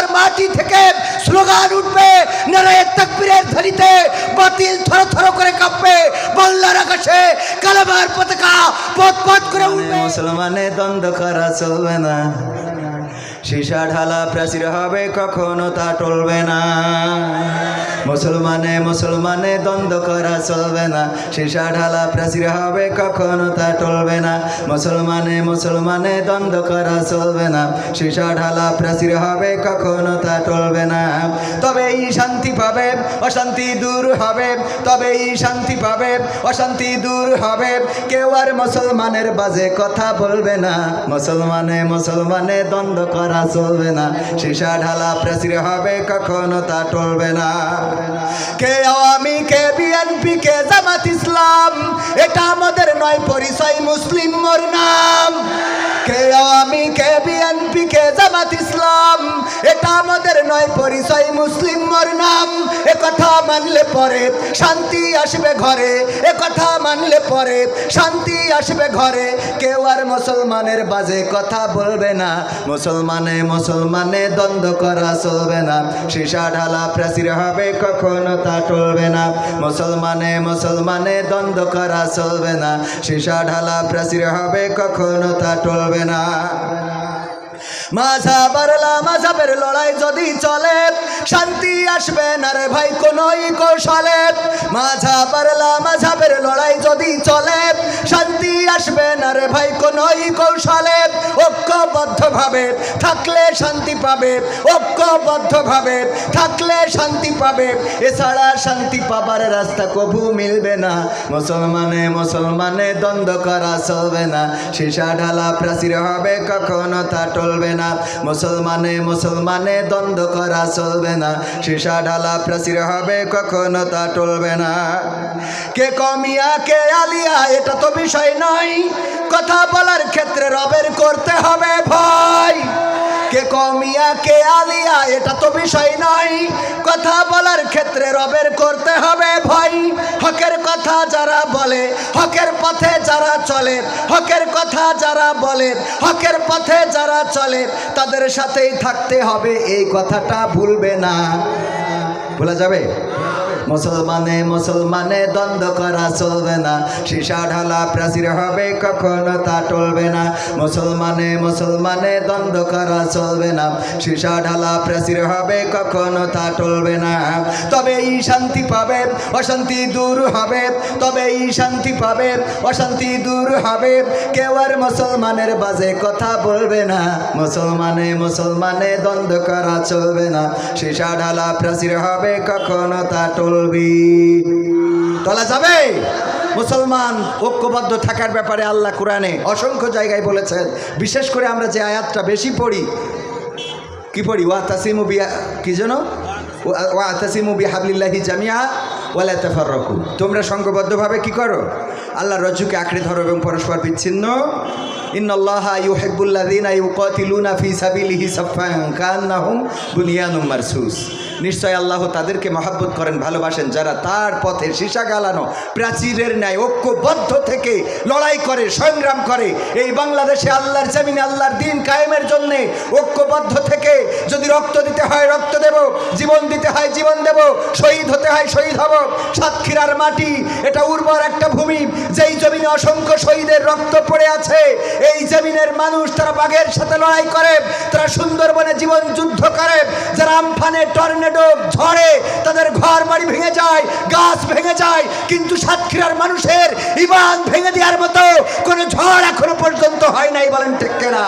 সাতক্ষীরার মাটি থেকে স্লোগান উঠবে, নারায়ে তাকবীরের ধ্বনিতে বাতিল থরথর করে কাঁপবে, বাংলার আকাশে কালেমার পতাকা পথ করে উঠবে। মুসলমানে দ্বন্দ্ব করা চলবে না, সীসা ঢালা প্রাচীর হবে কখনো তা টলবে না। মুসলমানে দ্বন্দ্ব করা চলবে না, সীসা ঢালা প্রাচীর হবে কখনো তা টলবে না। মুসলমানে দ্বন্দ্ব করা চলবে না, সীসা ঢালা প্রাচীর হবে কখনো তা টলবে না। তবেই শান্তি পাবে, অশান্তি দূর হবে, তবেই শান্তি পাবে, অশান্তি দূর হবে। কেউ আর মুসলমানের বাজে কথা বলবে না। মুসলমানে দ্বন্দ্ব করা চলবে না, সীসা ঢালা প্রাচীর হবে কখনো তা টলবে না। কে আওয়ামী, কে বিএনপি, কে জামাত ইসলাম, এটা আমাদের নয় পরিচয়, মুসলিম মোর নাম। কে আওয়ামী, কে বিএনপি, কে জামাত ইসলাম, এটা আমাদের নয় পরিচয়, মুসলিম মোর নাম। এ কথা মানলে পরে শান্তি আসবে ঘরে, এ কথা মানলে পরে শান্তি আসবে ঘরে। কেউ আর মুসলমানের বাজে কথা বলবে না। মুসলমানে দ্বন্দ্ব করা চলবে না, সীসা ঢালা প্রাচীর হবে কখনো তা টলবে না। মুসলমানে দ্বন্দ্ব করা চলবে না, সীসা ঢালা প্রাচীর হবে কখনো তা টলবে না। মাঝাবের লড়াই যদি চলে, শান্তি আসবে না রে ভাই কোনোই কৌশলে। মাঝাবের লড়াই যদি চলে, শান্তি আসবে না রে ভাই কোনোই কৌশলে। ঐক্যবদ্ধভাবে থাকলে শান্তি পাবে, ঐক্যবদ্ধভাবে থাকলে শান্তি পাবে, এছাড়া শান্তি পাবার রাস্তা কবু মিলবে না। মুসলমানে দ্বন্দ্ব করা চলবে না, সীসা ঢালা প্রাচীর হবে কখনো তা টলবে না। মুসলমানে দ্বন্দ্ব করা চলবে না, সীসা ঢালা প্রাচীর হবে কখনো তা টলবে না। কে কমিয়া কে আলিয়া এটা তো বিষয় নয়, কথা বলার ক্ষেত্রে রবের করতে হবে ভয়। কে কমিয়া কে আলিয়া এটা তো বিষয় নয়, কথা বলার ক্ষেত্রে রবের করতে হবে ভয়। হকের কথা যারা বলে, হকের পথে যারা চলে, হকের কথা যারা বলে, হকের পথে যারা চলে, তাদের সাথেই থাকতে হবে, এই কথাটা ভুলবে না। ভোলা যাবে? মুসলমানে দ্বন্দ্ব করা চলবে না, সীসা ঢালা প্রাচীর হবে কখনো তা টলবে না। মুসলমানে দ্বন্দ্ব করা চলবে না, সীসা ঢালা প্রাচীর হবে কখনো তা টলবে না। তবেই শান্তি পাবে, অশান্তি দূর হবে, তবেই শান্তি পাবে, অশান্তি দূর হবে। কেউ আর মুসলমানের বাজে কথা বলবে না। মুসলমানে দ্বন্দ্ব করা চলবে না, সীসা ঢালা প্রাচীর হবে কখনো তা টলবি। তোলা যাবে? মুসলমান ঐক্যবদ্ধ থাকার ব্যাপারে আল্লাহ কোরআনে অসংখ্য জায়গায় বলেছেন। বিশেষ করে আমরা যে আয়াতটা বেশি পড়ি, কি পড়ি? ওয়াতাসিমু বিয়া, কি যেন? ওয়াতাসিমু বিহাবলিল্লাহি জামিআ ওয়ালা তাফাররাকু। তোমরা সংঘবদ্ধভাবে কি করো? আল্লাহর রজ্জুকে আঁকড়ে ধরো এবং পরস্পর বিচ্ছিন্ন। ইন্নাল্লাহা ইউহিব্বুল্লাযীনা ইউকাতিলুনা ফী সাবিলিহি সাফফান কান্নাহুম বুনিয়ানুম মারসুস। নিশ্চয় আল্লাহ তাদেরকে মহব্বত করেন, ভালোবাসেন, যারা তার পথে সীসা গালানো প্রাচীরের ন্যায় ঐক্যবদ্ধ থেকে লড়াই করে, সংগ্রাম করে। এই বাংলাদেশে আল্লাহর জমিনে আল্লাহর দ্বীন কায়েমের জন্যে ঐক্যবদ্ধ থেকে যদি রক্ত দিতে হয় রক্ত দেব, জীবন দিতে হয় জীবন দেব, শহীদ হতে হয় শহীদ হব। সাতক্ষীরার মাটি এটা উর্বর একটা ভূমি, যেই জমিনে অসংখ্য শহীদের রক্ত পড়ে আছে। এই জমিনের মানুষ তারা বাঘের সাথে লড়াই করে, তারা সুন্দরবনে জীবন যুদ্ধ করে, যারা আমফানে টর্নেডো ঝড়ে তাদের ঘর বাড়ি ভেঙে যায়, গাছ ভেঙে যায়, কিন্তু সাতক্ষীরার মানুষের ঈমান ভেঙে দেওয়ার মতো কোনো ঝড় এখনো পর্যন্ত হয় নাই। বলেন ঠিক কিনা?